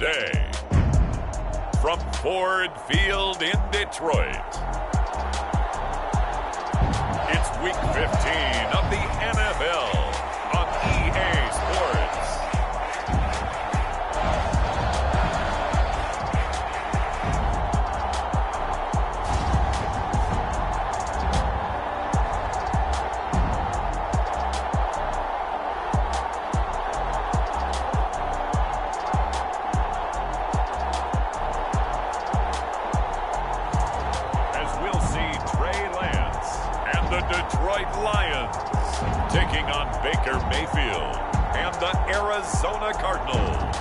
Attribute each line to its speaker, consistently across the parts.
Speaker 1: Day. From Ford Field in Detroit, it's Week 15 of the NFL on EA Sports. Taking on Baker Mayfield and the Arizona Cardinals.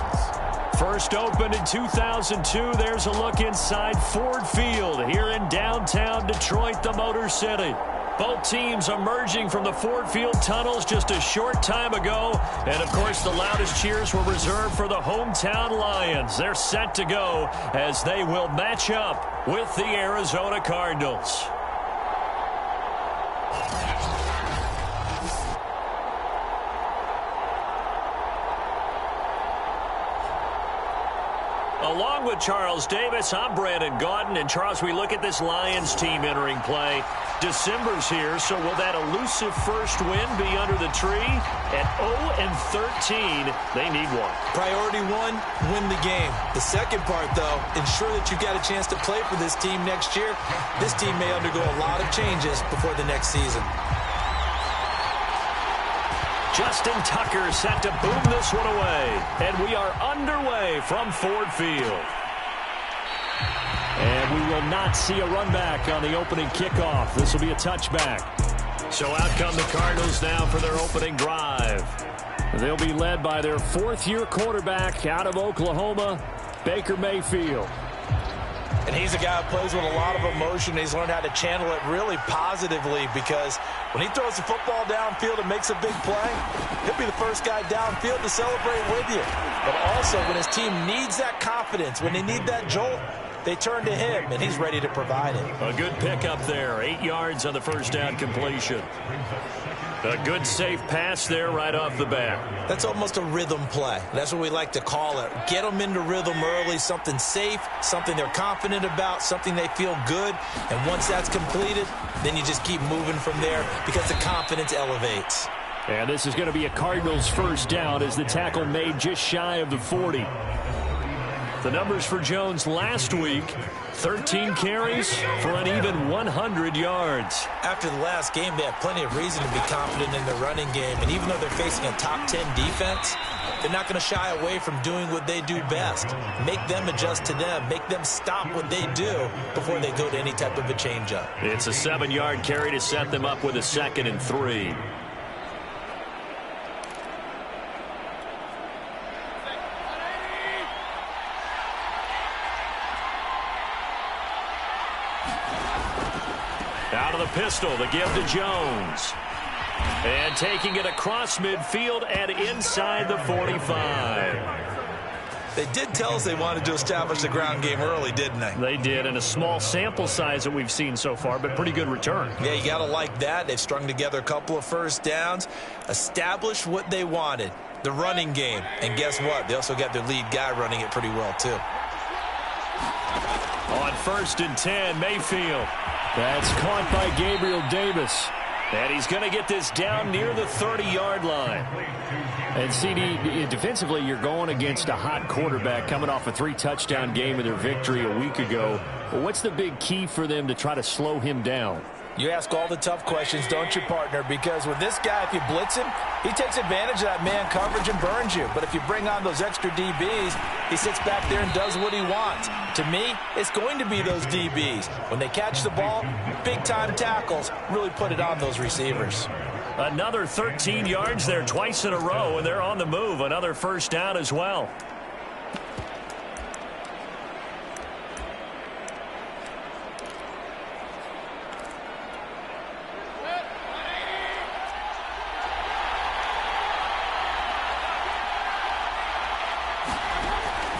Speaker 2: First opened in 2002, there's a look inside Ford Field here in downtown Detroit, the Motor City. Both teams emerging from the Ford Field tunnels just a short time ago. And, of course, the loudest cheers were reserved for the hometown Lions. They're set to go as they will match up with the Arizona Cardinals. Along with Charles Davis, I'm Brandon Gaudin. And, Charles, we look at this Lions team entering play. December's here, so will that elusive first win be under the tree? At 0-13, they need one.
Speaker 3: Priority one, win the game. The second part, though, ensure that you've got a chance to play for this team next year. This team may undergo a lot of changes before the next season.
Speaker 2: Justin Tucker set to boom this one away. And we are underway from Ford Field. And we will not see a run back on the opening kickoff. This will be a touchback. So out come the Cardinals now for their opening drive. They'll be led by their fourth-year quarterback out of Oklahoma, Baker Mayfield.
Speaker 3: And he's a guy who plays with a lot of emotion. He's learned how to channel it really positively because when he throws the football downfield and makes a big play, he'll be the first guy downfield to celebrate with you. But also when his team needs that confidence, when they need that jolt, they turn to him, and he's ready to provide it.
Speaker 2: A good pickup there. 8 yards on the first down completion. A good safe pass there right off the bat.
Speaker 3: That's almost a rhythm play. That's what we like to call it. Get them into rhythm early, something safe, something they're confident about, something they feel good. And once that's completed, then you just keep moving from there because the confidence elevates.
Speaker 2: And this is going to be a Cardinals first down as the tackle made just shy of the 40. The numbers for Jones last week, 13 carries for an even 100 yards.
Speaker 3: After the last game, they have plenty of reason to be confident in their running game. And even though they're facing a top 10 defense, they're not going to shy away from doing what they do best. Make them adjust to them. Make them stop what they do before they go to any type of a changeup.
Speaker 2: It's a 7-yard carry to set them up with a 2nd and 3. Out of the pistol, the give to Jones. And taking it across midfield and inside the 45.
Speaker 3: They did tell us they wanted to establish the ground game early, didn't they?
Speaker 2: They did, and a small sample size that we've seen so far, but pretty good return.
Speaker 3: Yeah, you got to like that. They've strung together a couple of first downs, established what they wanted, the running game. And guess what? They also got their lead guy running it pretty well, too.
Speaker 2: On 1st and 10, Mayfield. That's caught by Gabriel Davis. And he's going to get this down near the 30-yard line. And, CD, defensively, you're going against a hot quarterback coming off a 3-touchdown game in their victory a week ago. Well, what's the big key for them to try to slow him down?
Speaker 3: You ask all the tough questions, don't you, partner? Because with this guy, if you blitz him, he takes advantage of that man coverage and burns you. But if you bring on those extra DBs, he sits back there and does what he wants. To me, it's going to be those DBs. When they catch the ball, big-time tackles really put it on those receivers.
Speaker 2: Another 13 yards there twice in a row, and they're on the move. Another first down as well.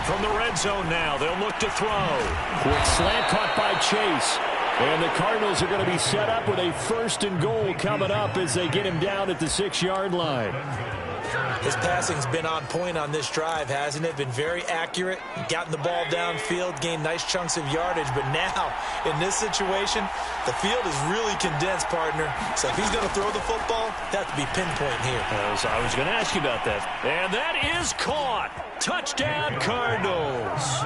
Speaker 2: From the red zone now, they'll look to throw. Quick slant caught by Chase. And the Cardinals are going to be set up with a 1st and goal coming up as they get him down at the 6-yard line.
Speaker 3: His passing's been on point on this drive, hasn't it? Been very accurate, gotten the ball downfield, gained nice chunks of yardage. But now, in this situation, the field is really condensed, partner. So if he's going to throw the football, that to be pinpoint here.
Speaker 2: I was going to ask you about that. And that is caught. Touchdown, Cardinals.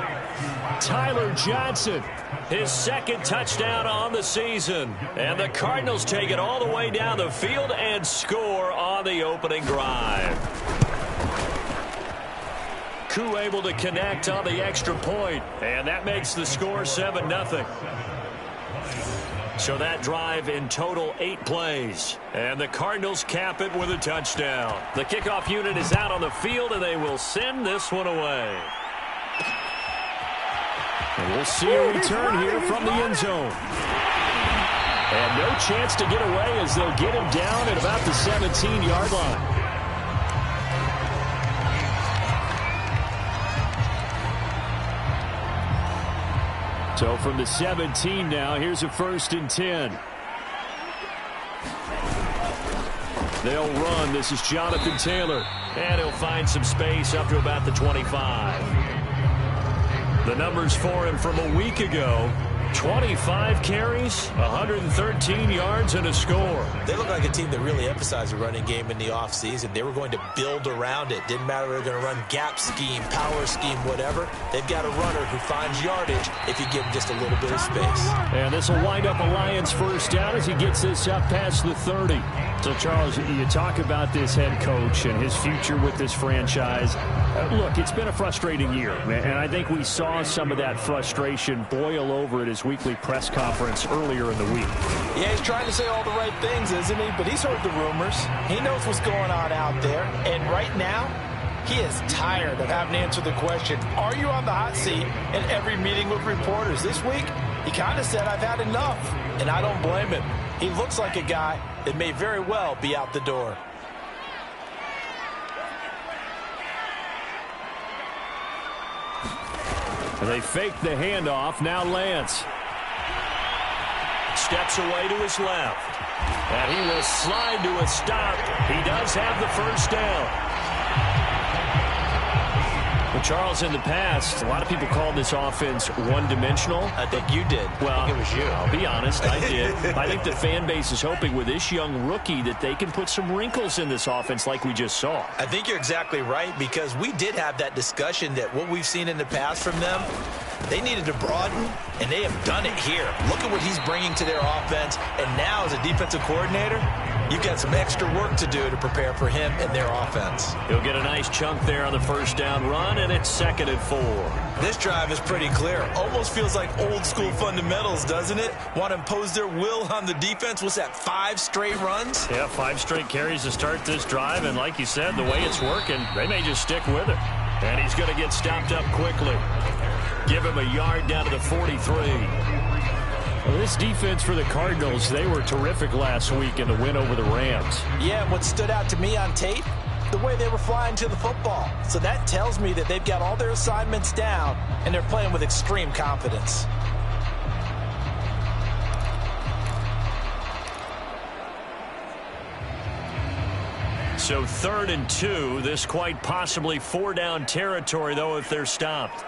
Speaker 2: Tyler Johnson, his second touchdown on the season. And the Cardinals take it all the way down the field and score on the opening drive. Koo able to connect on the extra point, and that makes the score 7-0. So that drive in total 8 plays. And the Cardinals cap it with a touchdown. The kickoff unit is out on the field, and they will send this one away. And we'll see a return here from the end zone. And no chance to get away as they'll get him down at about the 17-yard line. So from the 17 now, here's a 1st and 10. They'll run. This is Jonathan Taylor. And he'll find some space up to about the 25. The numbers for him from a week ago: 25 carries, 113 yards, and a score.
Speaker 3: They look like a team that really emphasized the running game in the offseason. They were going to build around it. Didn't matter if they were going to run gap scheme, power scheme, whatever. They've got a runner who finds yardage if you give him just a little bit of space.
Speaker 2: And this will wind up a Lions first down as he gets this up past the 30. So, Charles, you talk about this head coach and his future with this franchise. Look, it's been a frustrating year, and I think we saw some of that frustration boil over at his weekly press conference earlier in the week.
Speaker 3: Yeah, he's trying to say all the right things, isn't he? But he's heard the rumors. He knows what's going on out there. And right now, he is tired of having to answer the question, are you on the hot seat, in every meeting with reporters. This week, he kind of said, I've had enough. And I don't blame him. He looks like a guy that may very well be out the door.
Speaker 2: They fake the handoff. Now Lance steps away to his left. And he will slide to a stop. He does have the first down. Well, Charles, in the past, a lot of people called this offense one-dimensional.
Speaker 3: I think you did.
Speaker 2: Well,
Speaker 3: I think it was you.
Speaker 2: I'll be honest, I did. I think the fan base is hoping with this young rookie that they can put some wrinkles in this offense like we just saw.
Speaker 3: I think you're exactly right, because we did have that discussion that what we've seen in the past from them, they needed to broaden, and they have done it here. Look at what he's bringing to their offense, and now as a defensive coordinator, you've got some extra work to do to prepare for him and their offense.
Speaker 2: He'll get a nice chunk there on the first down run, and it's 2nd and 4.
Speaker 3: This drive is pretty clear. Almost feels like old school fundamentals, doesn't it? Want to impose their will on the defense. What's that, 5 straight runs?
Speaker 2: Yeah, 5 straight carries to start this drive, and like you said, the way it's working, they may just stick with it. And he's going to get stopped up quickly. Give him a yard down to the 43. Well, this defense for the Cardinals, they were terrific last week in the win over the Rams.
Speaker 3: Yeah, what stood out to me on tape, the way they were flying to the football. So that tells me that they've got all their assignments down, and they're playing with extreme confidence.
Speaker 2: So 3rd and 2, this quite possibly 4-down territory, though, if they're stopped.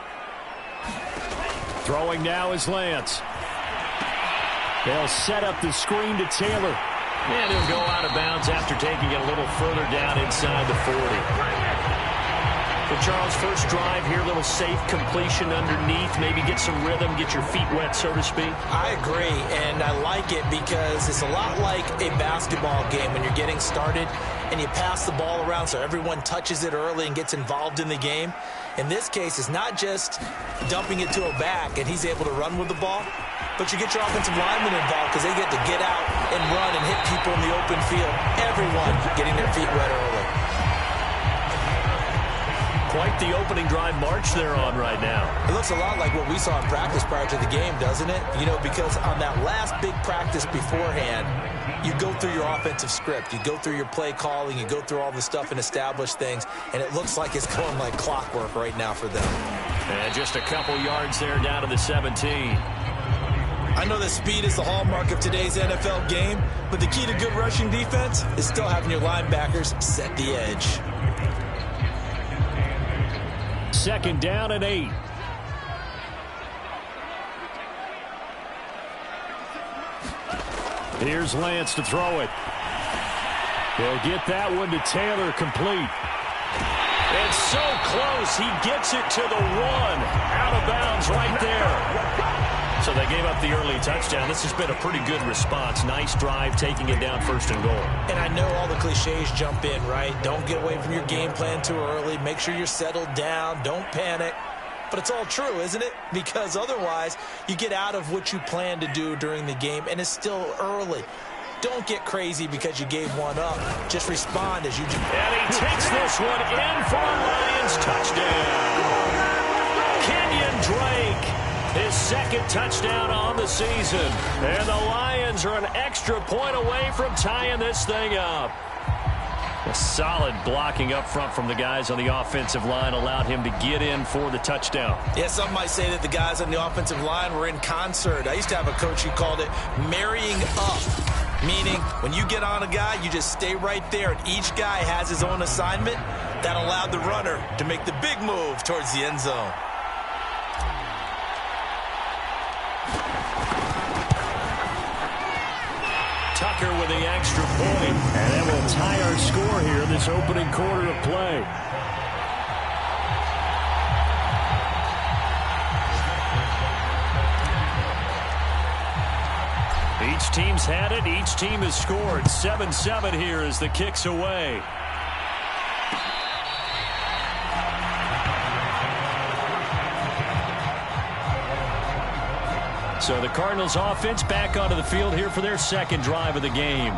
Speaker 2: Throwing now is Lance. They'll set up the screen to Taylor. And he'll go out of bounds after taking it a little further down inside the 40. But Charles, first drive here, little safe completion underneath. Maybe get some rhythm, get your feet wet, so to speak.
Speaker 3: I agree, and I like it because it's a lot like a basketball game when you're getting started and you pass the ball around so everyone touches it early and gets involved in the game. In this case, it's not just dumping it to a back and he's able to run with the ball, but you get your offensive linemen involved because they get to get out and run and hit people in the open field. Everyone getting their feet wet early.
Speaker 2: Quite the opening drive march they're on right now.
Speaker 3: It looks a lot like what we saw in practice prior to the game, doesn't it? You know, because on that last big practice beforehand, you go through your offensive script. You go through your play calling. You go through all the stuff and establish things. And it looks like it's going like clockwork right now for them.
Speaker 2: And just a couple yards there down to the 17.
Speaker 3: I know that speed is the hallmark of today's NFL game, but the key to good rushing defense is still having your linebackers set the edge.
Speaker 2: 2nd down and 8. Here's Lance to throw it. He'll get that one to Taylor, complete. It's so close. He gets it to the 1. Out of bounds right there. So they gave up the early touchdown. This has been a pretty good response. Nice drive, taking it down 1st and goal.
Speaker 3: And I know all the cliches jump in, right? Don't get away from your game plan too early. Make sure you're settled down. Don't panic. But it's all true, isn't it? Because otherwise, you get out of what you plan to do during the game, and it's still early. Don't get crazy because you gave one up. Just respond as you...
Speaker 2: And he takes this one in for a Lions touchdown. Kenyon Drake, his 2nd touchdown on the season. And the Lions are an extra point away from tying this thing up. A solid blocking up front from the guys on the offensive line allowed him to get in for the touchdown.
Speaker 3: Yeah, some might say that the guys on the offensive line were in concert. I used to have a coach who called it marrying up, meaning when you get on a guy, you just stay right there, and each guy has his own assignment. That allowed the runner to make the big move towards the end zone.
Speaker 2: Tucker with the extra point, and that will tie our score here in this opening quarter of play. Each team's had it. Each team has scored. 7-7 here as the kick's away. So the Cardinals offense back onto the field here for their 2nd drive of the game.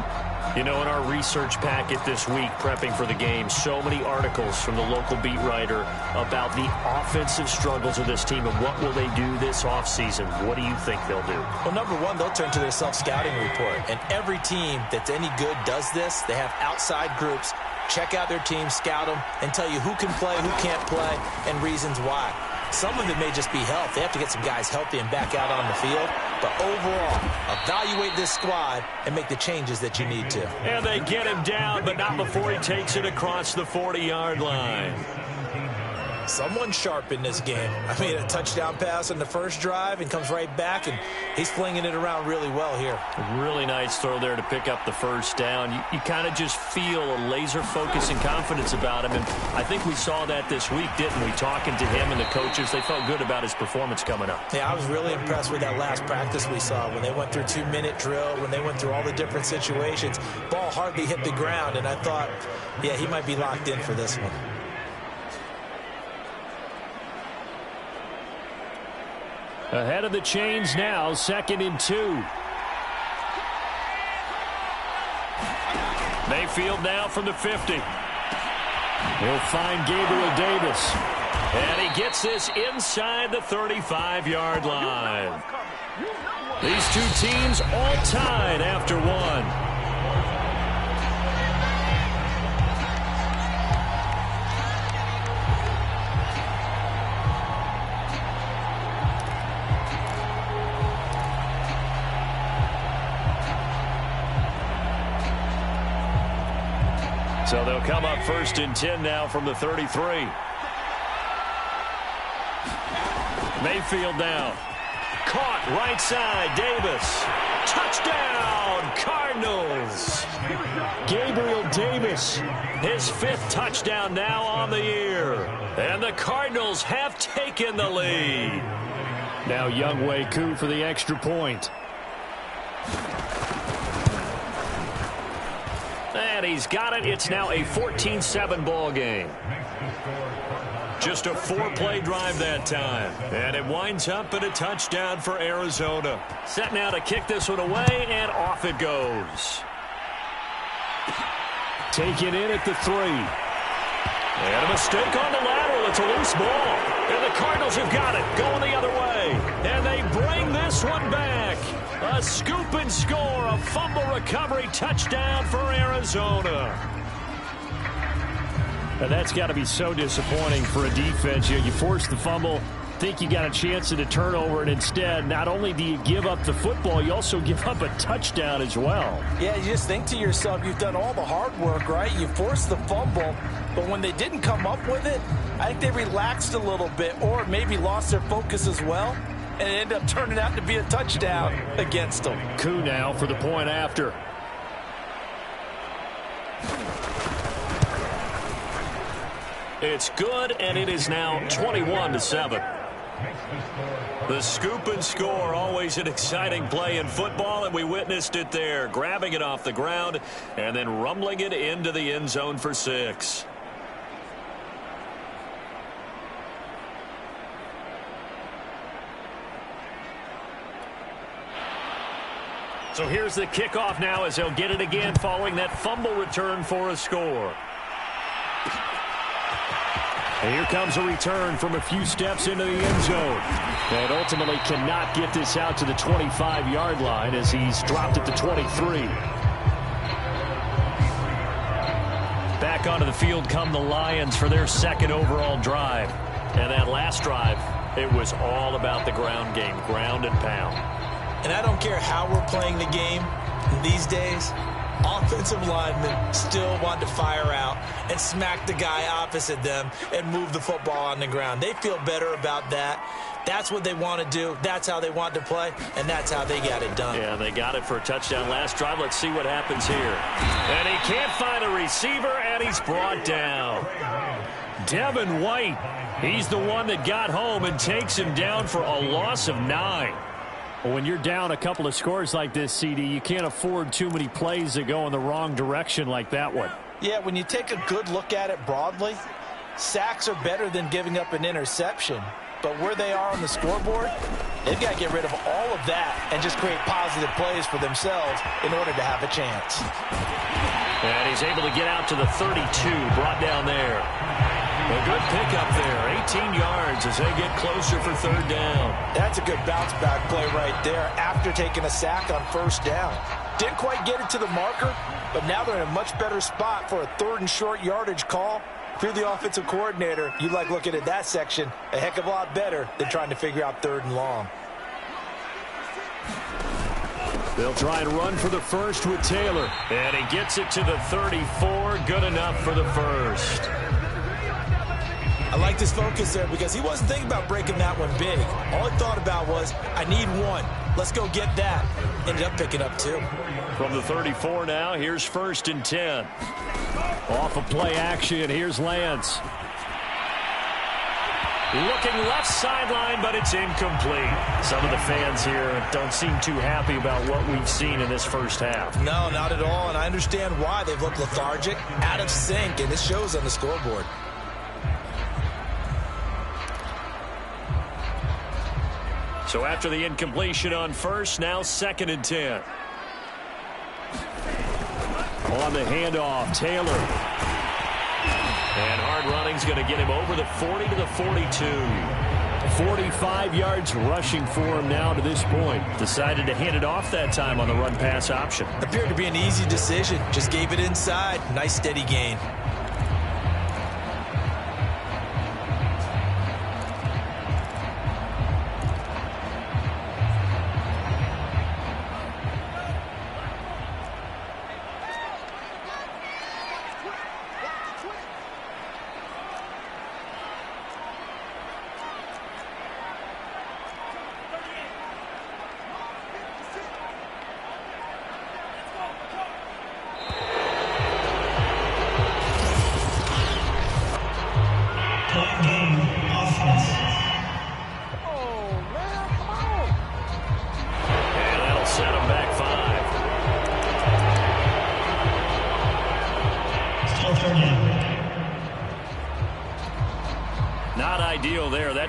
Speaker 2: You know, in our research packet this week, prepping for the game, so many articles from the local beat writer about the offensive struggles of this team and what will they do this offseason. What do you think they'll do?
Speaker 3: Well, number one, they'll turn to their self-scouting report. And every team that's any good does this. They have outside groups. Check out their team, scout them, and tell you who can play, who can't play, and reasons why. Some of it may just be health. They have to get some guys healthy and back out on the field. But overall, evaluate this squad and make the changes that you need to.
Speaker 2: And they get him down, but not before he takes it across the 40-yard line.
Speaker 3: Someone sharp in this game. I mean, a touchdown pass on the first drive and comes right back, and he's flinging it around really well here.
Speaker 2: A really nice throw there to pick up the 1st down. You kind of just feel a laser focus and confidence about him, and I think we saw that this week, didn't we? Talking to him and the coaches, they felt good about his performance coming up.
Speaker 3: Yeah, I was really impressed with that last practice we saw when they went through 2-minute drill, when they went through all the different situations. Ball hardly hit the ground, and I thought, yeah, he might be locked in for this one.
Speaker 2: Ahead of the chains now, 2nd and 2. Mayfield now from the 50. He'll find Gabriel Davis. And he gets this inside the 35-yard line. These two teams all tied after one. So they'll come up 1st and 10 now from the 33. Mayfield now. Caught right side. Davis. Touchdown, Cardinals. Gabriel Davis, his 5th touchdown now on the year. And the Cardinals have taken the lead. Now Younghoe Koo for the extra point. And he's got it. It's now a 14-7 ball game. Just a 4-play drive that time. And it winds up in a touchdown for Arizona. Set now to kick this one away, and off it goes. Take it in at the 3. And a mistake on the lateral. It's a loose ball. And the Cardinals have got it. Going the other way. And they bring this one back. A scoop and score, a fumble recovery touchdown for Arizona. And that's got to be so disappointing for a defense. You force the fumble, think you got a chance at a turnover, and instead, not only do you give up the football, you also give up a touchdown as well.
Speaker 3: Yeah, you just think to yourself, you've done all the hard work, right? You forced the fumble, but when they didn't come up with it, I think they relaxed a little bit or maybe lost their focus as well, and it ended up turning out to be a touchdown against them.
Speaker 2: Koo now for the point after. It's good, and it is now 21-7. The scoop and score, always an exciting play in football, and we witnessed it there, grabbing it off the ground and then rumbling it into the end zone for 6. So here's the kickoff now as they'll get it again following that fumble return for a score. And here comes a return from a few steps into the end zone. And ultimately cannot get this out to the 25-yard line as he's dropped at the 23. Back onto the field come the Lions for their second overall drive. And that last drive, it was all about the ground game, ground and pound.
Speaker 3: And I don't care how we're playing the game these days, offensive linemen still want to fire out and smack the guy opposite them and move the football on the ground. They feel better about that. That's what they want to do. That's how they want to play, and that's how they got it done.
Speaker 2: Yeah, they got it for a touchdown last drive. Let's see what happens here. And he can't find a receiver, and he's brought down. Devin White, he's the one that got home and takes him down for a loss of 9. Well, when you're down a couple of scores like this, CD, you can't afford too many plays that go in the wrong direction like that one.
Speaker 3: Yeah, when you take a good look at it broadly, sacks are better than giving up an interception. But where they are on the scoreboard, they've got to get rid of all of that and just create positive plays for themselves in order to have a chance.
Speaker 2: And he's able to get out to the 32, brought down there. A good pickup there, 18 yards as they get closer for third down.
Speaker 3: That's a good bounce-back play right there after taking a sack on first down. Didn't quite get it to the marker, but now they're in a much better spot for a third and short yardage call. If you're the offensive coordinator, you like looking at that section a heck of a lot better than trying to figure out third and long.
Speaker 2: They'll try and run for the first with Taylor. And he gets it to the 34. Good enough for the first.
Speaker 3: I like this focus there because he wasn't thinking about breaking that one big. All he thought about was, I need one. Let's go get that. Ended up picking up 2.
Speaker 2: From the 34 now, here's 1st and 10. Off of play action, here's Lance. Looking left sideline, but it's incomplete. Some of the fans here don't seem too happy about what we've seen in this first half.
Speaker 3: No, not at all, and I understand why. They've looked lethargic, out of sync, and this shows on the scoreboard.
Speaker 2: So after the incompletion on first, now 2nd and 10. On the handoff, Taylor. And hard running's going to get him over the 40 to the 42. 45 yards rushing for him now to this point. Decided to hand it off that time on the run-pass option.
Speaker 3: Appeared to be an easy decision. Just gave it inside. Nice steady gain.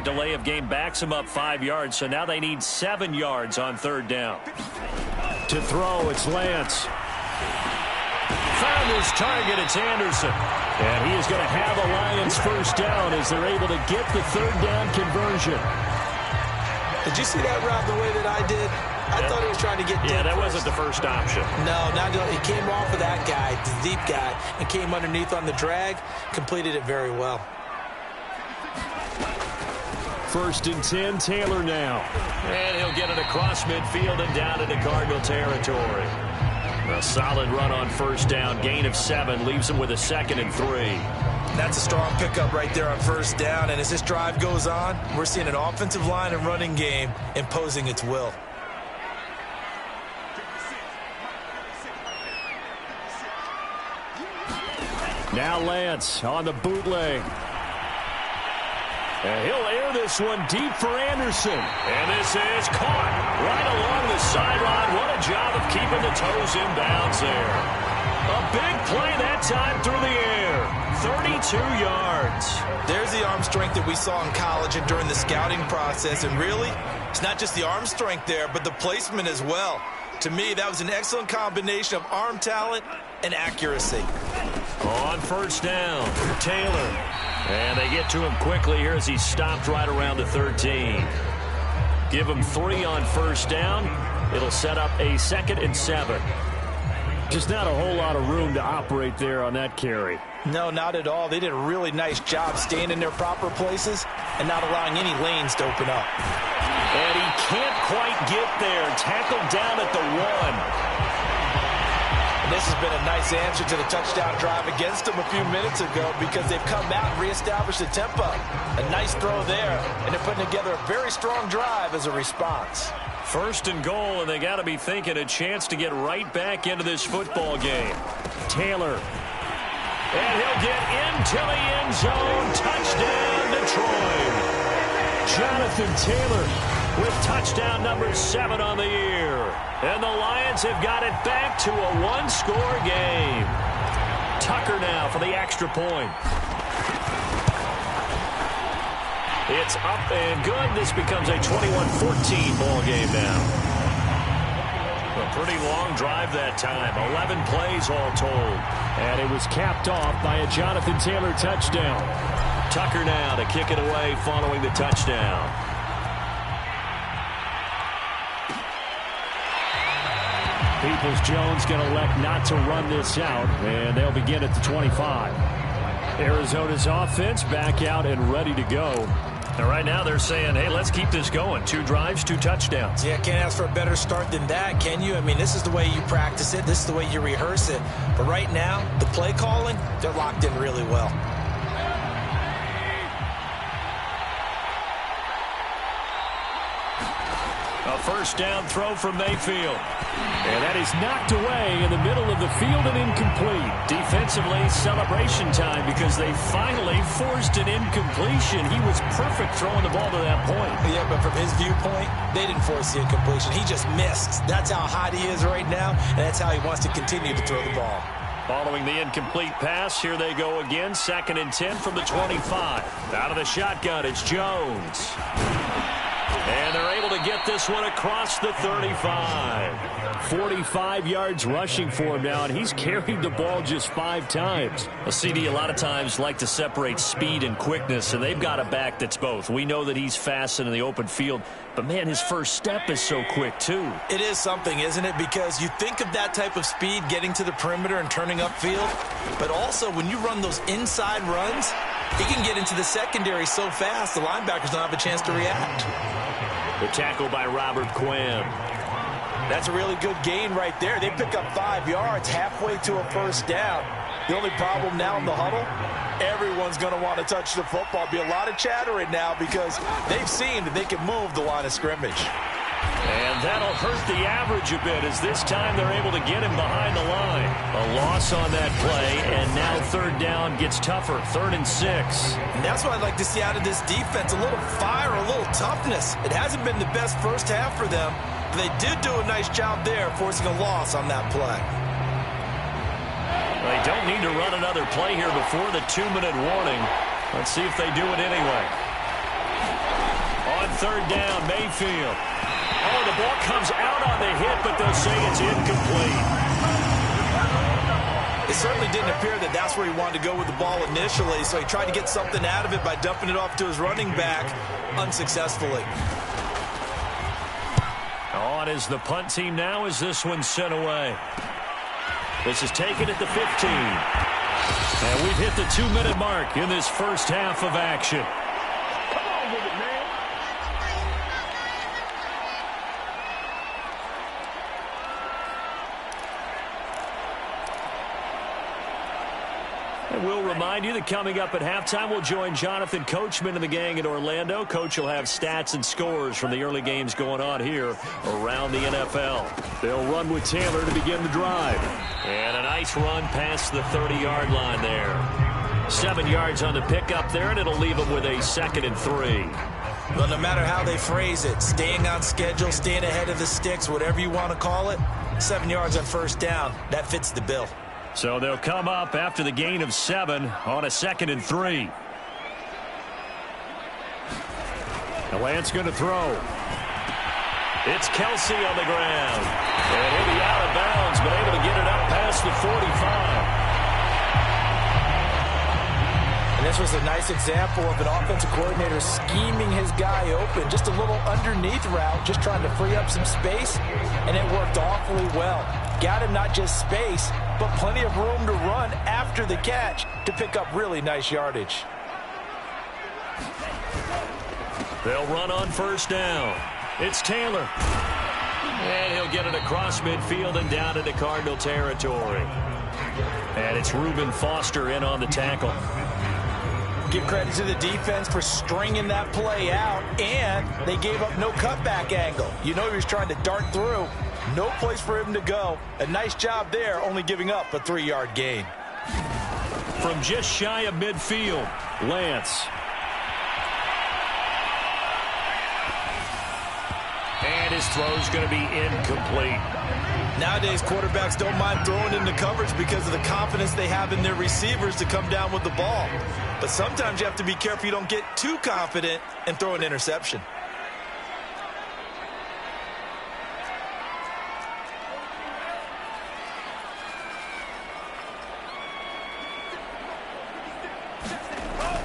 Speaker 2: Delay of game backs them up 5 yards, so now they need 7 yards on third down. To throw, it's Lance. Found his target, it's Anderson. And he is going to have a Lions first down as they're able to get the third down conversion.
Speaker 3: Did you see that route the way that I did? I thought he was trying to get deep.
Speaker 2: Yeah, that wasn't the first option.
Speaker 3: No, he came off of that guy, the deep guy, and came underneath on the drag, completed it very well.
Speaker 2: 1st and 10, Taylor now. And he'll get it across midfield and down into Cardinal territory. A solid run on 1st down, gain of 7, leaves him with a 2nd and 3.
Speaker 3: That's a strong pickup right there on 1st down, and as this drive goes on, we're seeing an offensive line and running game imposing its will.
Speaker 2: Now Lance on the bootleg. And he'll air this one deep for Anderson. And this is caught right along the sideline. What a job of keeping the toes in bounds there. A big play that time through the air. 32 yards.
Speaker 3: There's the arm strength that we saw in college and during the scouting process. And really, it's not just the arm strength there, but the placement as well. To me, that was an excellent combination of arm talent and accuracy.
Speaker 2: On 1st down, Taylor. And they get to him quickly here as he stopped right around the 13. Give him 3 on 1st down. It'll set up a 2nd and 7. Just not a whole lot of room to operate there on that carry.
Speaker 3: No, not at all. They did a really nice job staying in their proper places and not allowing any lanes to open up.
Speaker 2: And he can't quite get there. Tackled down at the 1.
Speaker 3: And this has been a nice answer to the touchdown drive against them a few minutes ago because they've come out and reestablished the tempo. A nice throw there, and they're putting together a very strong drive as a response.
Speaker 2: 1st and goal, and they got to be thinking a chance to get right back into this football game. Taylor. And he'll get into the end zone. Touchdown, Detroit. Jonathan Taylor with touchdown number 7 on the year. And the Lions have got it back to a 1-score game. Tucker now for the extra point. It's up and good. This becomes a 21-14 ball game now. A pretty long drive that time. 11 plays all told. And it was capped off by a Jonathan Taylor touchdown. Tucker now to kick it away following the touchdown. Peoples-Jones going to elect not to run this out, and they'll begin at the 25. Arizona's offense back out and ready to go. And right now they're saying, hey, let's keep this going. 2 drives, 2 touchdowns.
Speaker 3: Yeah, can't ask for a better start than that, can you? I mean, this is the way you practice it. This is the way you rehearse it. But right now, the play calling, they're locked in really well.
Speaker 2: A 1st down throw from Mayfield. And that is knocked away in the middle of the field and incomplete. Defensively, celebration time because they finally forced an incompletion. He was perfect throwing the ball to that point.
Speaker 3: Yeah, but from his viewpoint, they didn't force the incompletion. He just missed. That's how hot he is right now, and that's how he wants to continue to throw the ball.
Speaker 2: Following the incomplete pass, here they go again. 2nd and 10 from the 25. Out of the shotgun, it's Jones. And they're able to get this one across the 35. 45 yards rushing for him now, and he's carried the ball just 5 times. A CD a lot of times like to separate speed and quickness, and they've got a back that's both. We know that he's fast in the open field, but, man, his first step is so quick, too.
Speaker 3: It is something, isn't it? Because you think of that type of speed getting to the perimeter and turning upfield, but also when you run those inside runs, he can get into the secondary so fast the linebackers don't have a chance to react.
Speaker 2: The tackle by Robert Quinn.
Speaker 3: That's a really good gain right there. They pick up 5 yards halfway to a 1st down. The only problem now in the huddle, everyone's going to want to touch the football. Be a lot of chattering now because they've seen that they can move the line of scrimmage.
Speaker 2: And that'll hurt the average a bit as this time they're able to get him behind the line. A loss on that play, and now 3rd down gets tougher. 3rd and 6.
Speaker 3: And that's what I'd like to see out of this defense, a little fire, a little toughness. It hasn't been the best first half for them, but they did do a nice job there forcing a loss on that play.
Speaker 2: They don't need to run another play here before the 2-minute warning. Let's see if they do it anyway. On 3rd down, Mayfield. Oh, the ball comes out on the hit, but they'll say it's incomplete.
Speaker 3: It certainly didn't appear that that's where he wanted to go with the ball initially, so he tried to get something out of it by dumping it off to his running back unsuccessfully.
Speaker 2: On is the punt team now as this one's sent away. This is taken at the 15. And we've hit the 2-minute mark in this first half of action. And we'll remind you that coming up at halftime, we'll join Jonathan Coachman and the gang in Orlando. Coach will have stats and scores from the early games going on here around the NFL. They'll run with Taylor to begin the drive. And a nice run past the 30-yard line there. 7 yards on the pickup there, and it'll leave them with a 2nd and 3.
Speaker 3: Well, no matter how they phrase it, staying on schedule, staying ahead of the sticks, whatever you want to call it, 7 yards on first down, that fits the bill.
Speaker 2: So they'll come up after the gain of 7 on a 2nd and 3. The Lance going to throw. It's Kelsey on the ground. And he'll be out of bounds, but able to get it up past the 45.
Speaker 3: And this was a nice example of an offensive coordinator scheming his guy open. Just a little underneath route, just trying to free up some space, and it worked awfully well. Got him not just space, but plenty of room to run after the catch to pick up really nice yardage.
Speaker 2: They'll run on first down. It's Taylor. And he'll get it across midfield and down into Cardinal territory. And it's Reuben Foster in on the tackle.
Speaker 3: Give credit to the defense for stringing that play out, and they gave up no cutback angle. You know he was trying to dart through. No place for him to go. A nice job there, only giving up a 3-yard gain.
Speaker 2: From just shy of midfield, Lance. And his throw's going to be incomplete.
Speaker 3: Nowadays, quarterbacks don't mind throwing into coverage because of the confidence they have in their receivers to come down with the ball. But sometimes you have to be careful you don't get too confident and throw an interception.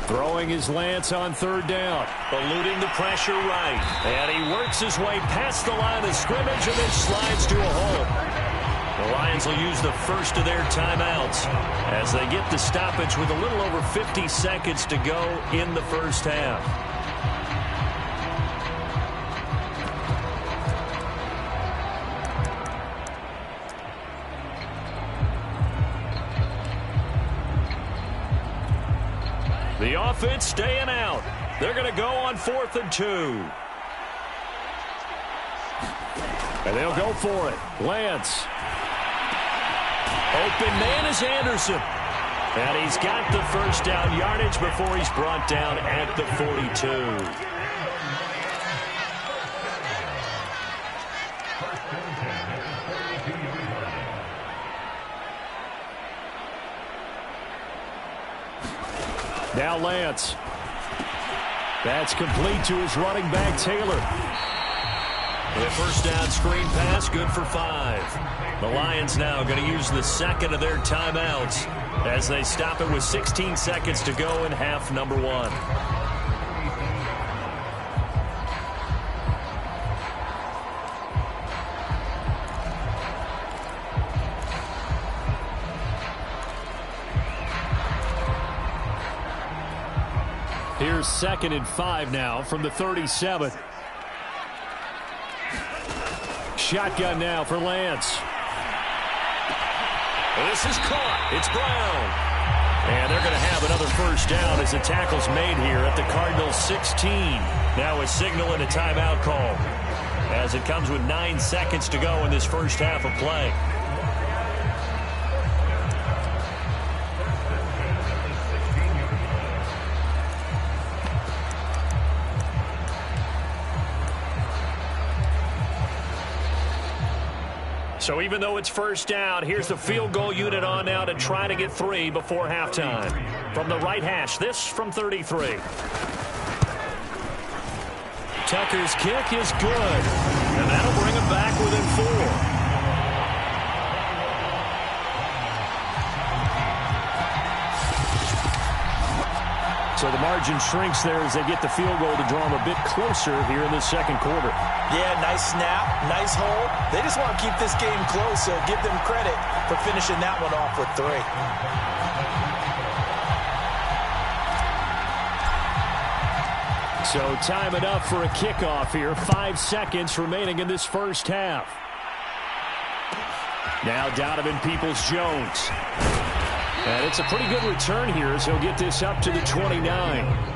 Speaker 2: Throwing his Lance on third down. Eluding the pressure right. And he works his way past the line of scrimmage and then slides to a hole. The Lions will use the first of their timeouts as they get the stoppage with a little over 50 seconds to go in the first half. The offense staying out. They're going to go on 4th and 2. And they'll go for it. Lance. Open man is Anderson. And he's got the first down yardage before he's brought down at the 42. Now Lance. That's complete to his running back, Taylor. The first down screen pass, good for 5. The Lions now going to use the second of their timeouts as they stop it with 16 seconds to go in half number 1. Here's 2nd and 5 now from the 37. Shotgun now for Lance. This is caught. It's Brown. And they're going to have another first down as the tackle's made here at the Cardinals 16. Now a signal and a timeout call as it comes with 9 seconds to go in this first half of play. So even though it's first down, here's the field goal unit on now to try to get 3 before halftime. From the right hash, this from 33. Tucker's kick is good, and that'll bring him back within 4. So the margin shrinks there as they get the field goal to draw them a bit closer here in the second quarter.
Speaker 3: Yeah, nice snap, nice hold. They just want to keep this game close, so give them credit for finishing that one off with 3.
Speaker 2: So time enough for a kickoff here. 5 seconds remaining in this first half. Now Donovan Peoples-Jones. And it's a pretty good return here as he'll get this up to the 29.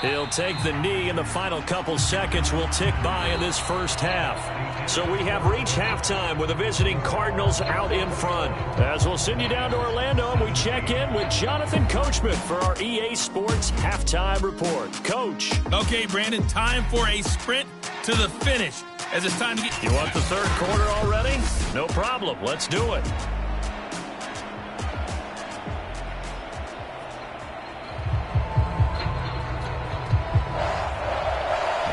Speaker 2: He'll take the knee, and the final couple seconds will tick by in this first half. So we have reached halftime with the visiting Cardinals out in front. As we'll send you down to Orlando, and we check in with Jonathan Coachman for our EA Sports Halftime Report. Coach.
Speaker 4: Okay, Brandon, time for a sprint to the finish as it's time to get...
Speaker 2: You want the third quarter already? No problem. Let's do it.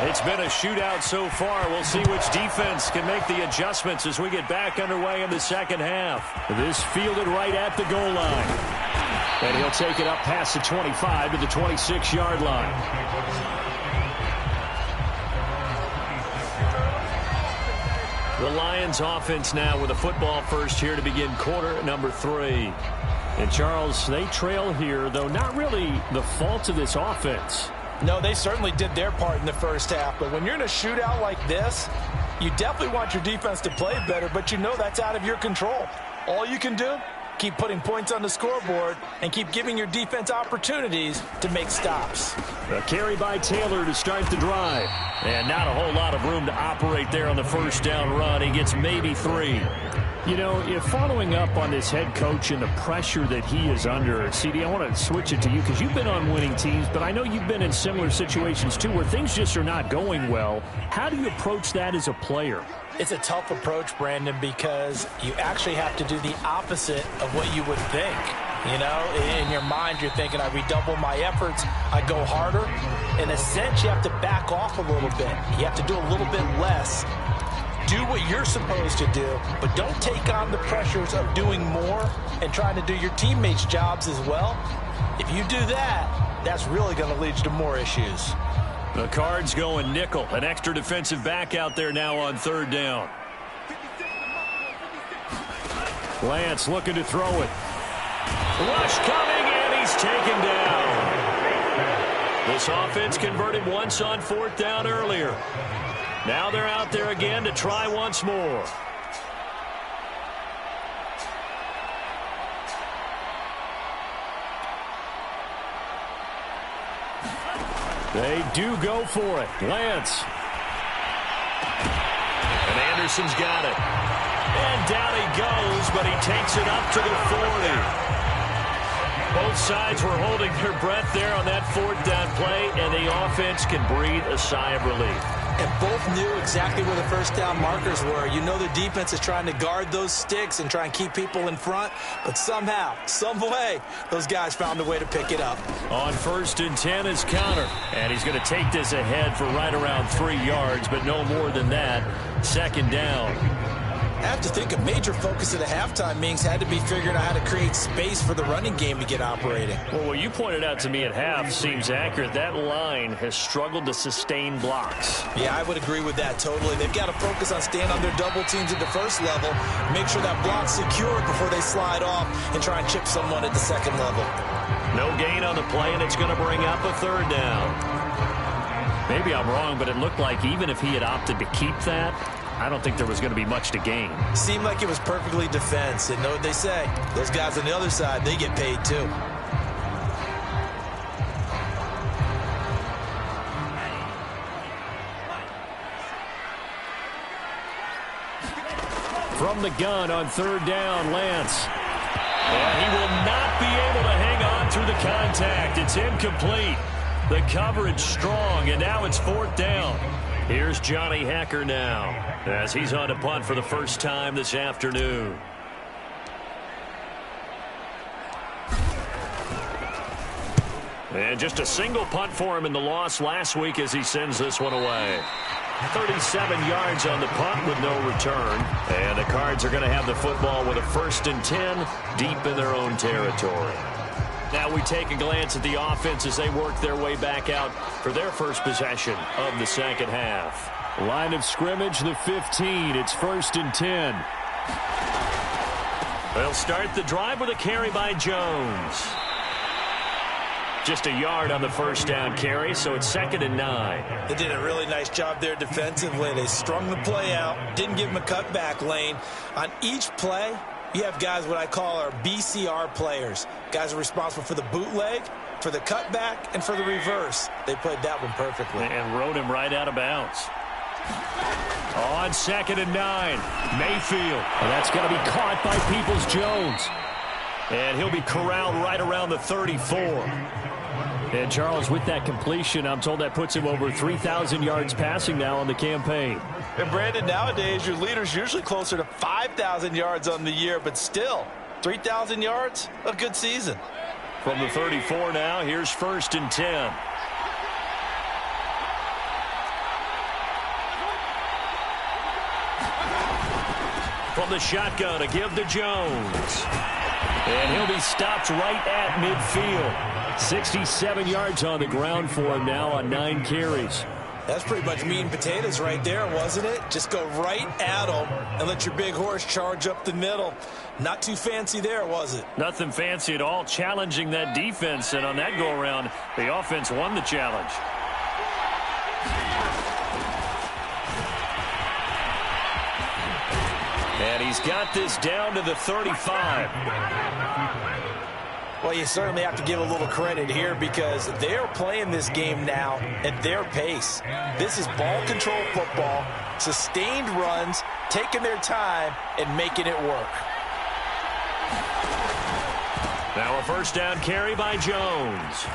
Speaker 2: It's been a shootout so far. We'll see which defense can make the adjustments as we get back underway in the second half. This fielded right at the goal line. And he'll take it up past the 25 to the 26-yard line. The Lions offense now with a football first here to begin quarter number 3. And Charles, they trail here, though not really the fault of this offense.
Speaker 3: No, they certainly did their part in the first half. But when you're in a shootout like this, you definitely want your defense to play better, but you know that's out of your control. All you can do, keep putting points on the scoreboard and keep giving your defense opportunities to make stops.
Speaker 2: A carry by Taylor to start the drive. And not a whole lot of room to operate there on the first down run. He gets maybe 3. You know, if following up on this head coach and the pressure that he is under, CD, I want to switch it to you because you've been on winning teams, but I know you've been in similar situations too where things just are not going well. How do you approach that as a player?
Speaker 3: It's a tough approach, Brandon, because you actually have to do the opposite of what you would think. You know, in your mind, you're thinking, I redouble my efforts, I go harder. In a sense, you have to back off a little bit. You have to do a little bit less. Do what you're supposed to do, but don't take on the pressures of doing more and trying to do your teammates' jobs as well. If you do that, that's really going to lead you to more issues.
Speaker 2: The Cards going nickel. An extra defensive back out there now on third down. Lance looking to throw it. Rush coming, and he's taken down. This offense converted once on fourth down earlier. Now they're out there again to try once more. They do go for it. Lance. And Anderson's got it. And down he goes, but he takes it up to the 40. Both sides were holding their breath there on that fourth down play, and the offense can breathe a sigh of relief.
Speaker 3: And both knew exactly where the first down markers were. You know the defense is trying to guard those sticks and try and keep people in front, but somehow, some way, those guys found a way to pick it up.
Speaker 2: On 1st and 10 is Conner, and he's going to take this ahead for right around 3 yards, but no more than that. Second down.
Speaker 3: I have to think a major focus of the halftime meetings had to be figuring out how to create space for the running game to get operating.
Speaker 2: Well, what you pointed out to me at half seems accurate. That line has struggled to sustain blocks.
Speaker 3: Yeah, I would agree with that totally. They've got to focus on staying on their double teams at the first level, make sure that block's secure before they slide off and try and chip someone at the second level.
Speaker 2: No gain on the play, and it's going to bring up a third down. Maybe I'm wrong, but it looked like even if he had opted to keep that, I don't think there was going to be much to gain.
Speaker 3: Seemed like it was perfectly defense. And know what they say? Those guys on the other side, they get paid too.
Speaker 2: From the gun on third down, Lance. And he will not be able to hang on through the contact. It's incomplete. The coverage strong, and now it's fourth down. Here's Johnny Hekker now as he's on to punt for the first time this afternoon. And just a single punt for him in the loss last week as he sends this one away. 37 yards on the punt with no return. And the Cards are going to have the football with a 1st and 10 deep in their own territory. Now we take a glance at the offense as they work their way back out for their first possession of the second half. Line of scrimmage, the 15. It's 1st and 10. They'll start the drive with a carry by Jones. Just a yard on the first down carry, so it's 2nd and 9.
Speaker 3: They did a really nice job there defensively. They strung the play out, didn't give him a cutback lane. On each play, you have guys what I call our BCR players. Guys are responsible for the bootleg, for the cutback, and for the reverse. They played that one perfectly.
Speaker 2: And rode him right out of bounds. On 2nd and 9, Mayfield. And that's going to be caught by Peoples-Jones. And he'll be corralled right around the 34. And Charles, with that completion, I'm told that puts him over 3,000 yards passing now on the campaign.
Speaker 3: And Brandon, nowadays your leader's usually closer to 5,000 yards on the year, but still, 3,000 yards, a good season.
Speaker 2: From the 34 now, here's 1st and 10. From the shotgun to give to Jones. And he'll be stopped right at midfield. 67 yards on the ground for him now on 9 carries.
Speaker 3: That's pretty much meat and potatoes right there, wasn't it? Just go right at him and let your big horse charge up the middle. Not too fancy there, was it?
Speaker 2: Nothing fancy at all, challenging that defense. And on that go-around, the offense won the challenge. And he's got this down to the 35.
Speaker 3: Well, you certainly have to give a little credit here because they're playing this game now at their pace. This is ball control football, sustained runs, taking their time, and making it work.
Speaker 2: Now a first down carry by Jones.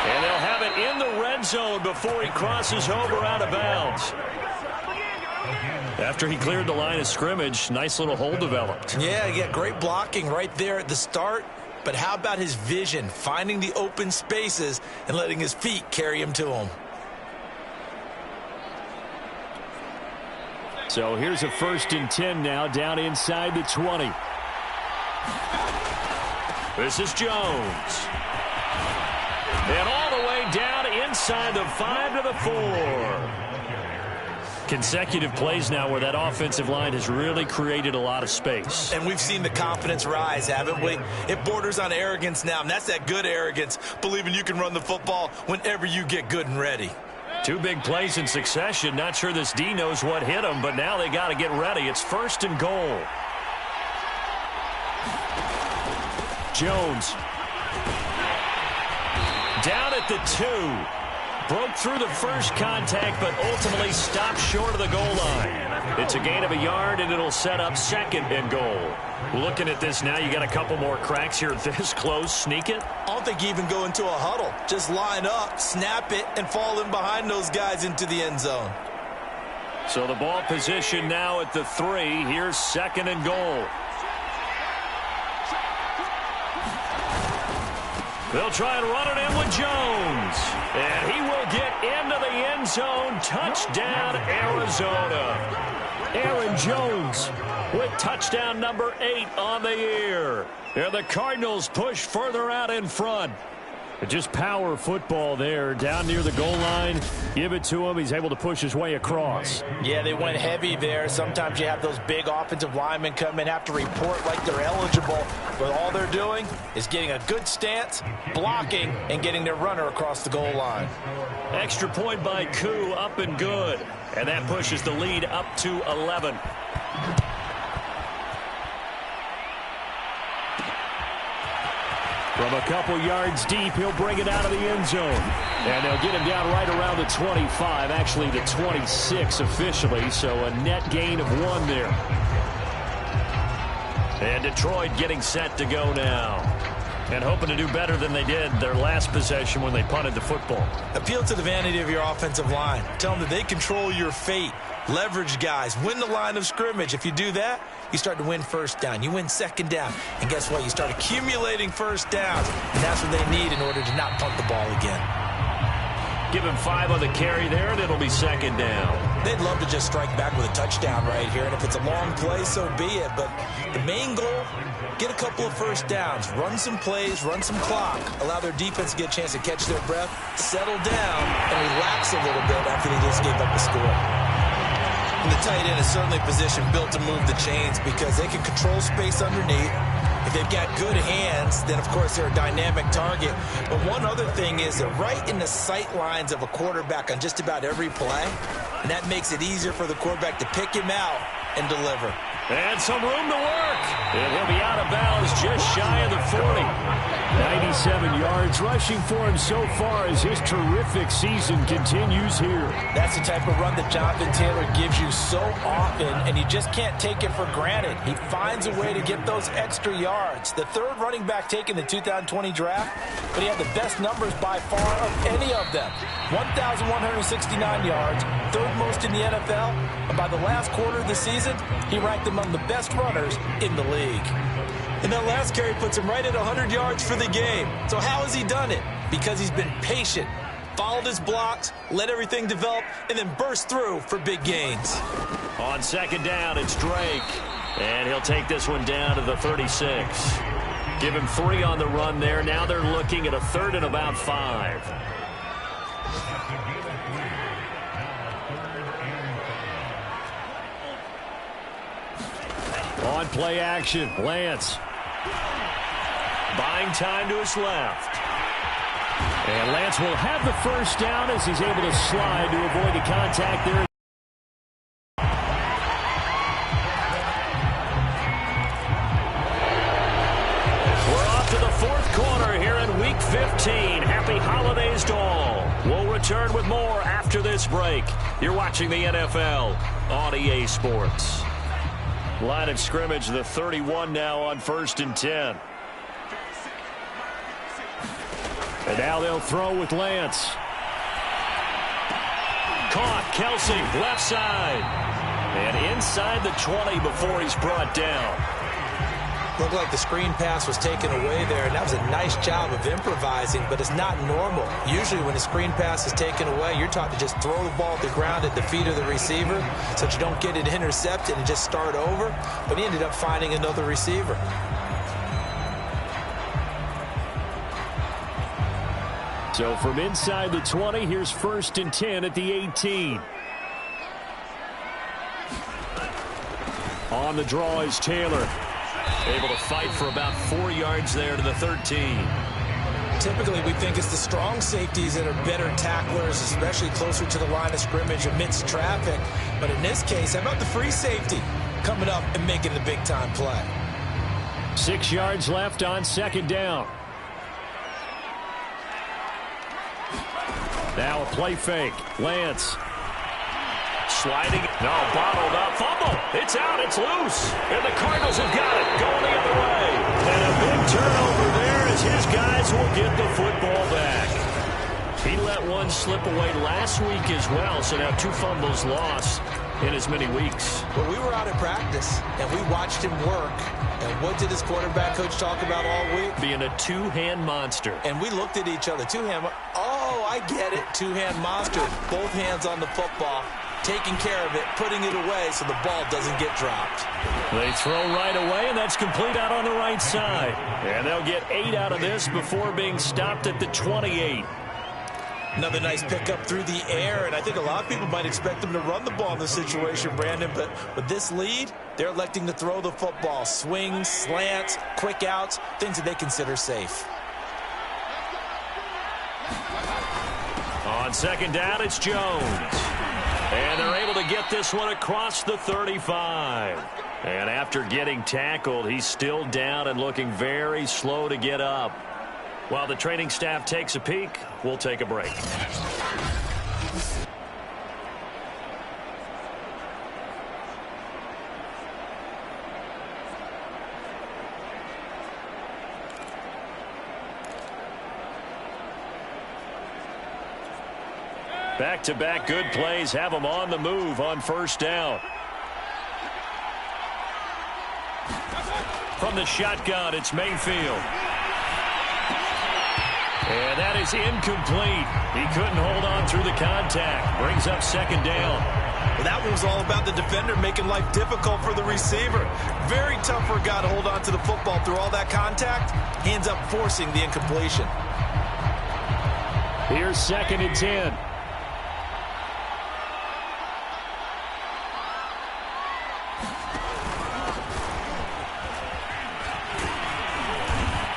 Speaker 2: And they'll have it in the red zone before he crosses over out of bounds. After he cleared the line of scrimmage, nice little hole developed.
Speaker 3: Yeah, great blocking right there at the start. But how about his vision, finding the open spaces and letting his feet carry him to him?
Speaker 2: So here's a 1st and 10 now, down inside the 20. This is Jones. And all the way down inside the 5 to the 4. Consecutive plays now where that offensive line has really created a lot of space.
Speaker 3: And we've seen the confidence rise, haven't we? It borders on arrogance now, and that's that good arrogance, believing you can run the football whenever you get good and ready.
Speaker 2: 2 big plays in succession. Not sure this D knows what hit him, but now they got to get ready. It's 1st and goal. Jones. Down at the 2. Broke through the first contact, but ultimately stopped short of the goal line. It's a gain of a yard, and it'll set up 2nd and goal. Looking at this now, you got a couple more cracks here this close. Sneak it?
Speaker 3: I don't think you even go into a huddle. Just line up, snap it, and fall in behind those guys into the end zone.
Speaker 2: So the ball position now at the 3. Here's 2nd and goal. They'll try and run it in with Jones. And he will get into the end zone. Touchdown, Arizona. Aaron Jones with touchdown number 8 on the year. And the Cardinals push further out in front. But just power football there down near the goal line. Give it to him. He's able to push his way across.
Speaker 3: Yeah, they went heavy there. Sometimes you have those big offensive linemen come in, have to report like they're eligible. But all they're doing is getting a good stance, blocking, and getting their runner across the goal line.
Speaker 2: Extra point by Koo, up and good. And that pushes the lead up to 11. From a couple yards deep, he'll bring it out of the end zone. And they'll get him down right around the 25, actually the 26 officially, so a net gain of 1 there. And Detroit getting set to go now. And hoping to do better than they did their last possession when they punted the football.
Speaker 3: Appeal to the vanity of your offensive line. Tell them that they control your fate. Leverage guys. Win the line of scrimmage. If you do that, you start to win first down. You win second down. And guess what? You start accumulating first downs. And that's what they need in order to not punt the ball again.
Speaker 2: Give him 5 on the carry there, and it'll be 2nd down.
Speaker 3: They'd love to just strike back with a touchdown right here, and if it's a long play, so be it. But the main goal, get a couple of first downs, run some plays, run some clock, allow their defense to get a chance to catch their breath, settle down, and relax a little bit after they just gave up a score. And the tight end is certainly a position built to move the chains because they can control space underneath. If they've got good hands, then, of course, they're a dynamic target. But one other thing is they're right in the sight lines of a quarterback on just about every play, and that makes it easier for the quarterback to pick him out and deliver.
Speaker 2: And some room to work. And he'll be out of bounds just shy of the 40. 97 yards rushing for him so far as his terrific season continues here.
Speaker 3: That's the type of run that Jonathan Taylor gives you so often, and you just can't take it for granted. He finds a way to get those extra yards. The third running back taken in the 2020 draft, but he had the best numbers by far of any of them. 1,169 yards, third most in the NFL, and by the last quarter of the season, he ranked among the best runners in the league. And that last carry puts him right at 100 yards for the game. So how has he done it? Because he's been patient, followed his blocks, let everything develop, and then burst through for big gains.
Speaker 2: On second down, it's Drake. And he'll take this one down to the 36. Give him 3 on the run there. Now they're looking at a 3rd and about 5. On play action, Lance. Buying time to his left. And Lance will have the first down as he's able to slide to avoid the contact there. We're off to the 4th quarter here in Week 15. Happy holidays to all. We'll return with more after this break. You're watching the NFL on EA Sports. Line of scrimmage, the 31 now on 1st and 10. And now they'll throw with Lance. Caught, Kelsey, left side. And inside the 20 before he's brought down.
Speaker 3: Looked like the screen pass was taken away there, and that was a nice job of improvising, but it's not normal. Usually when a screen pass is taken away, you're taught to just throw the ball at the ground at the feet of the receiver so that you don't get it intercepted and just start over, but he ended up finding another receiver.
Speaker 2: So from inside the 20, here's 1st and 10 at the 18. On the draw is Taylor. Able to fight for about 4 yards there to the 13.
Speaker 3: Typically, we think it's the strong safeties that are better tacklers, especially closer to the line of scrimmage amidst traffic. But in this case, how about the free safety coming up and making the big-time play?
Speaker 2: 6 yards left on 2nd down. Now a play fake. Lance. Sliding. No, bottled up. Fumble. It's out. It's loose. And the Cardinals have got it. Going the other way. And a big turnover there as his guys will get the football back. He let one slip away last week as well, so now 2 fumbles lost in as many weeks.
Speaker 3: Well, we were out at practice, and we watched him work. And what did his quarterback coach talk about all week?
Speaker 2: Being a 2-hand monster.
Speaker 3: And we looked at each other. 2-hand. Oh, I get it. 2-hand monster. Both hands on the football. Taking care of it, putting it away so the ball doesn't get dropped.
Speaker 2: They throw right away, and that's complete out on the right side. And they'll get 8 out of this before being stopped at the 28.
Speaker 3: Another nice pickup through the air, and I think a lot of people might expect them to run the ball in this situation, Brandon, but with this lead, they're electing to throw the football. Swings, slants, quick outs, things that they consider safe.
Speaker 2: On 2nd down, it's Jones. And they're able to get this one across the 35. And after getting tackled, he's still down and looking very slow to get up. While the training staff takes a peek, we'll take a break. Back-to-back good plays have them on the move on 1st down. From the shotgun, it's Mayfield. And that is incomplete. He couldn't hold on through the contact. Brings up 2nd down.
Speaker 3: Well, that one was all about the defender making life difficult for the receiver. Very tough for a guy to hold on to the football through all that contact. He ends up forcing the incompletion.
Speaker 2: Here's 2nd and 10.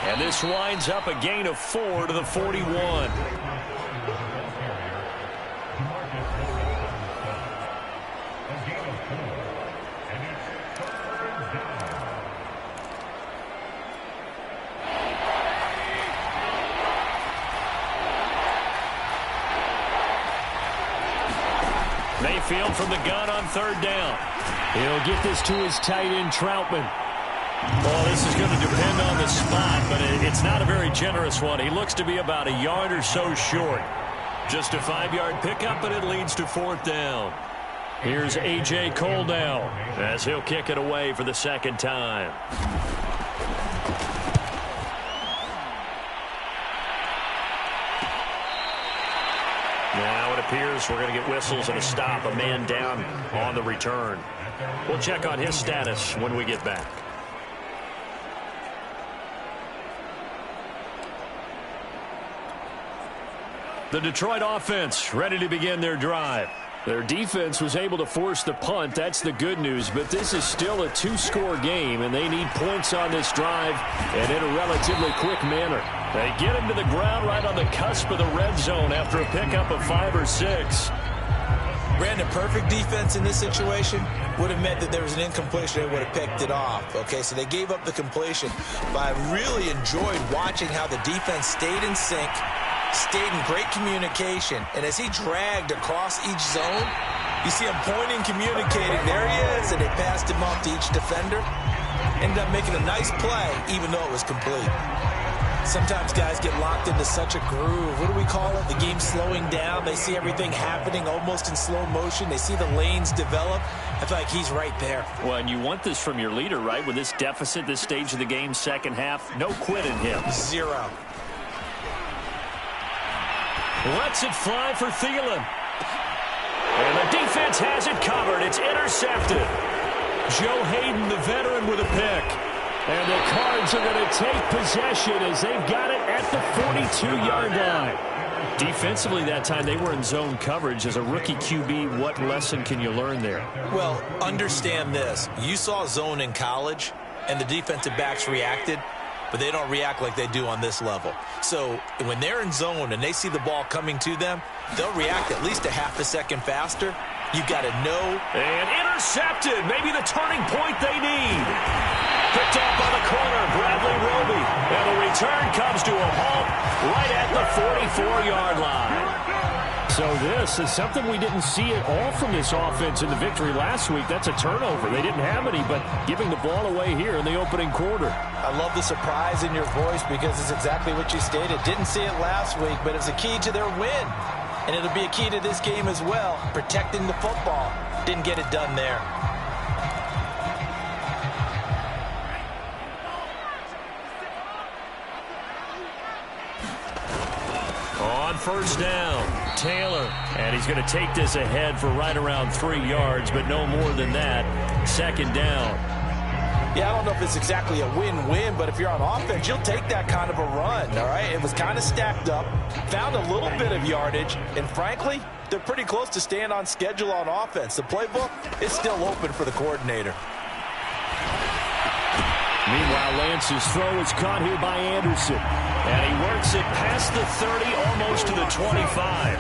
Speaker 2: And this winds up a gain of 4 to the 41. Mayfield from the gun on 3rd down. He'll get this to his tight end, Troutman. Well, this is going to depend on the spot, but it's not a very generous one. He looks to be about a yard or so short. Just a 5-yard pickup, and it leads to 4th down. Here's A.J. Cole now as he'll kick it away for the 2nd time. Now it appears we're going to get whistles and a stop, a man down on the return. We'll check on his status when we get back. The Detroit offense ready to begin their drive. Their defense was able to force the punt. That's the good news. But this is still a 2-score game, and they need points on this drive and in a relatively quick manner. They get him to the ground right on the cusp of the red zone after a pickup of 5 or 6.
Speaker 3: Brandon, perfect defense in this situation would have meant that there was an incompletion. They would have picked it off. Okay, so they gave up the completion. But I really enjoyed watching how the defense stayed in sync, stayed in great communication, and as he dragged across each zone, you see him pointing, communicating. There he is, and they passed him off to each defender. Ended up making a nice play, even though it was complete. Sometimes guys get locked into such a groove. What do we call it? The game slowing down. They see everything happening almost in slow motion. They see the lanes develop. I feel like he's right there.
Speaker 2: Well, and you want this from your leader, right? With this deficit, this stage of the game, 2nd half, no quitting him.
Speaker 3: 0.
Speaker 2: Lets it fly for Thielen. And the defense has it covered. It's intercepted. Joe Hayden, the veteran, with a pick. And the Cards are going to take possession as they've got it at the 42-yard line. Defensively that time, they were in zone coverage. As a rookie QB, what lesson can you learn there?
Speaker 3: Well, understand this. You saw zone in college, and the defensive backs reacted, but they don't react like they do on this level. So when they're in zone and they see the ball coming to them, they'll react at least a half a second faster. You've got to know.
Speaker 2: And intercepted. Maybe the turning point they need. Picked up on the corner, Bradley Roby. And the return comes to a halt right at the 44-yard line. So this is something we didn't see at all from this offense in the victory last week. That's a turnover. They didn't have any, but giving the ball away here in the opening quarter.
Speaker 3: I love the surprise in your voice because it's exactly what you stated. Didn't see it last week, but it's a key to their win. And it'll be a key to this game as well, protecting the football. Didn't get it done there.
Speaker 2: On 1st down, Taylor. And he's going to take this ahead for right around 3 yards, but no more than that. 2nd down.
Speaker 3: Yeah, I don't know if it's exactly a win-win, but if you're on offense, you'll take that kind of a run, all right? It was kind of stacked up, found a little bit of yardage, and frankly, they're pretty close to staying on schedule on offense. The playbook is still open for the coordinator.
Speaker 2: Meanwhile, Lance's throw is caught here by Anderson. And he works it past the 30, almost to the 25.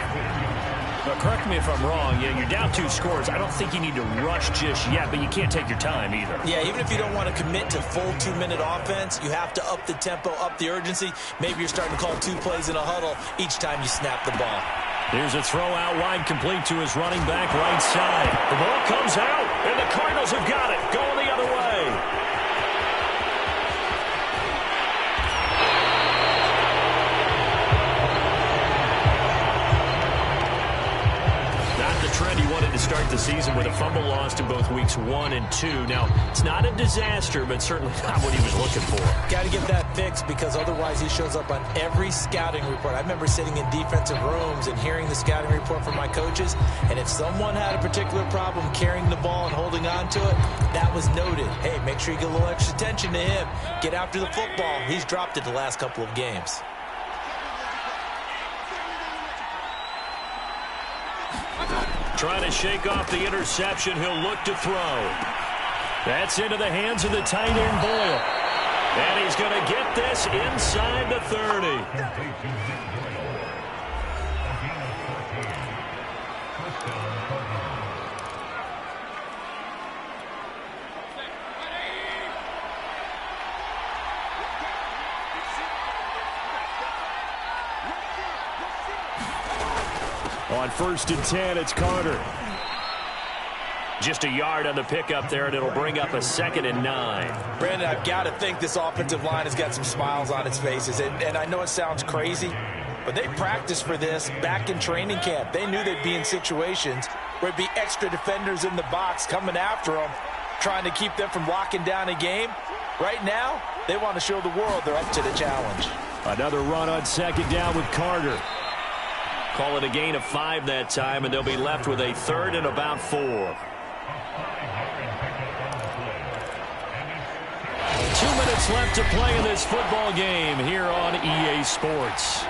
Speaker 2: But correct me if I'm wrong, you're down 2 scores. I don't think you need to rush just yet, but you can't take your time either.
Speaker 3: Yeah, even if you don't want to commit to full 2-minute offense, you have to up the tempo, up the urgency. Maybe you're starting to call 2 plays in a huddle each time you snap the ball.
Speaker 2: Here's a throw out wide, complete to his running back right side. The ball comes out, and the Cardinals have got it, going the other way. Trend he wanted to start the season with a fumble lost in both weeks 1 and 2. Now, it's not a disaster, but certainly not what he was looking for.
Speaker 3: Got to get that fixed because otherwise he shows up on every scouting report. I remember sitting in defensive rooms and hearing the scouting report from my coaches, and if someone had a particular problem carrying the ball and holding on to it, that was noted. Hey, make sure you get a little extra attention to him. Get after the football. He's dropped it the last couple of games.
Speaker 2: Trying to shake off the interception. He'll look to throw. That's into the hands of the tight end, Boyle. And he's going to get this inside the 30. On 1st and 10, it's Carter. Just a yard on the pickup there, and it'll bring up a 2nd and 9.
Speaker 3: Brandon, I've got to think this offensive line has got some smiles on its faces. And I know it sounds crazy, but they practiced for this back in training camp. They knew they'd be in situations where it'd be extra defenders in the box coming after them, trying to keep them from locking down a game. Right now, they want to show the world they're up to the challenge.
Speaker 2: Another run on 2nd down with Carter. Call it a gain of 5 that time, and they'll be left with a 3rd and about 4. 2 minutes left to play in this football game here on EA Sports.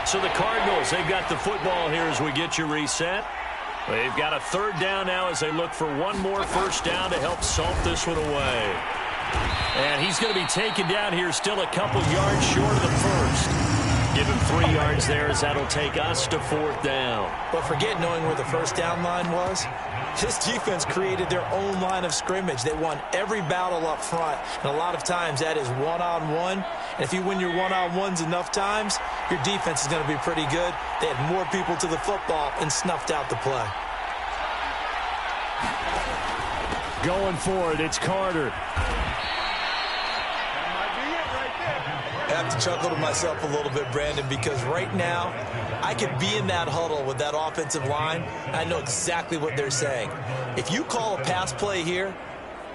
Speaker 2: So the Cardinals, they've got the football here as we get you reset. They've got a 3rd down now as they look for one more 1st down to help salt this one away. And he's going to be taken down here still a couple yards short of the 1st. Give him 3 yards there as that'll take us to 4th down.
Speaker 3: But forget knowing where the 1st down line was. This defense created their own line of scrimmage. They won every battle up front, and a lot of times that is one-on-one. And if you win your one-on-ones enough times, your defense is going to be pretty good. They had more people to the football and snuffed out the play.
Speaker 2: Going for it, it's Carter.
Speaker 3: I have to chuckle to myself a little bit, Brandon, because right now I could be in that huddle with that offensive line. I know exactly what they're saying. If you call a pass play here,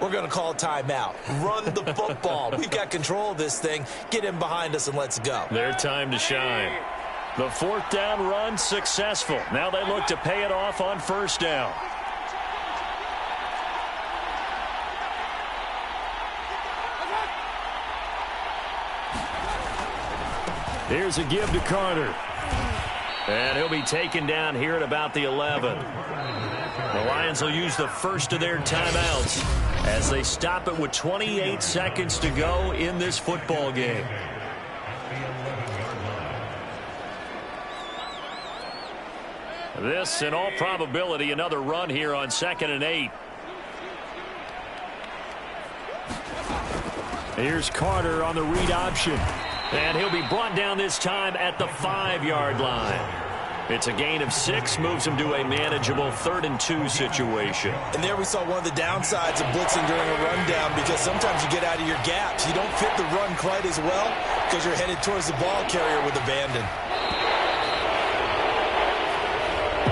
Speaker 3: we're going to call a timeout. Run the football. We've got control of this thing. Get in behind us and let's go.
Speaker 2: Their time to shine. The 4th down run successful. Now they look to pay it off on 1st down. Here's a give to Carter. And he'll be taken down here at about the 11. The Lions will use the 1st of their timeouts as they stop it with 28 seconds to go in this football game. This, in all probability, another run here on 2nd and 8. Here's Carter on the read option. And he'll be brought down this time at the 5-yard line. It's a gain of 6, moves him to a manageable 3rd and 2 situation.
Speaker 3: And there we saw one of the downsides of blitzing during a rundown, because sometimes you get out of your gaps. You don't fit the run quite as well because you're headed towards the ball carrier with abandon.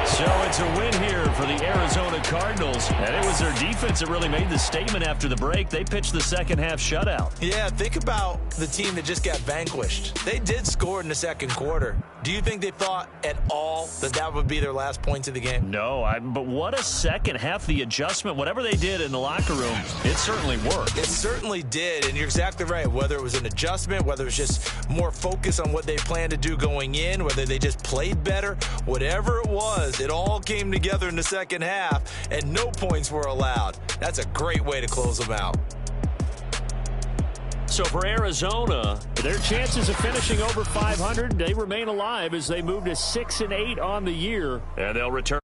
Speaker 2: So it's a win here for the Arizona Cardinals. And it was their defense that really made the statement after the break. They pitched the second half shutout.
Speaker 3: Yeah, think about the team that just got vanquished. They did score in the 2nd quarter. Do you think they thought at all that that would be their last points of the game?
Speaker 2: No, but what a second half. The adjustment, whatever they did in the locker room, it certainly worked.
Speaker 3: It certainly did, and you're exactly right. Whether it was an adjustment, whether it was just more focus on what they planned to do going in, whether they just played better, whatever it was, it all came together in the second half, and no points were allowed. That's a great way to close them out.
Speaker 2: So for Arizona, their chances of finishing over 500, they remain alive as they move to 6-8 on the year, and they'll return.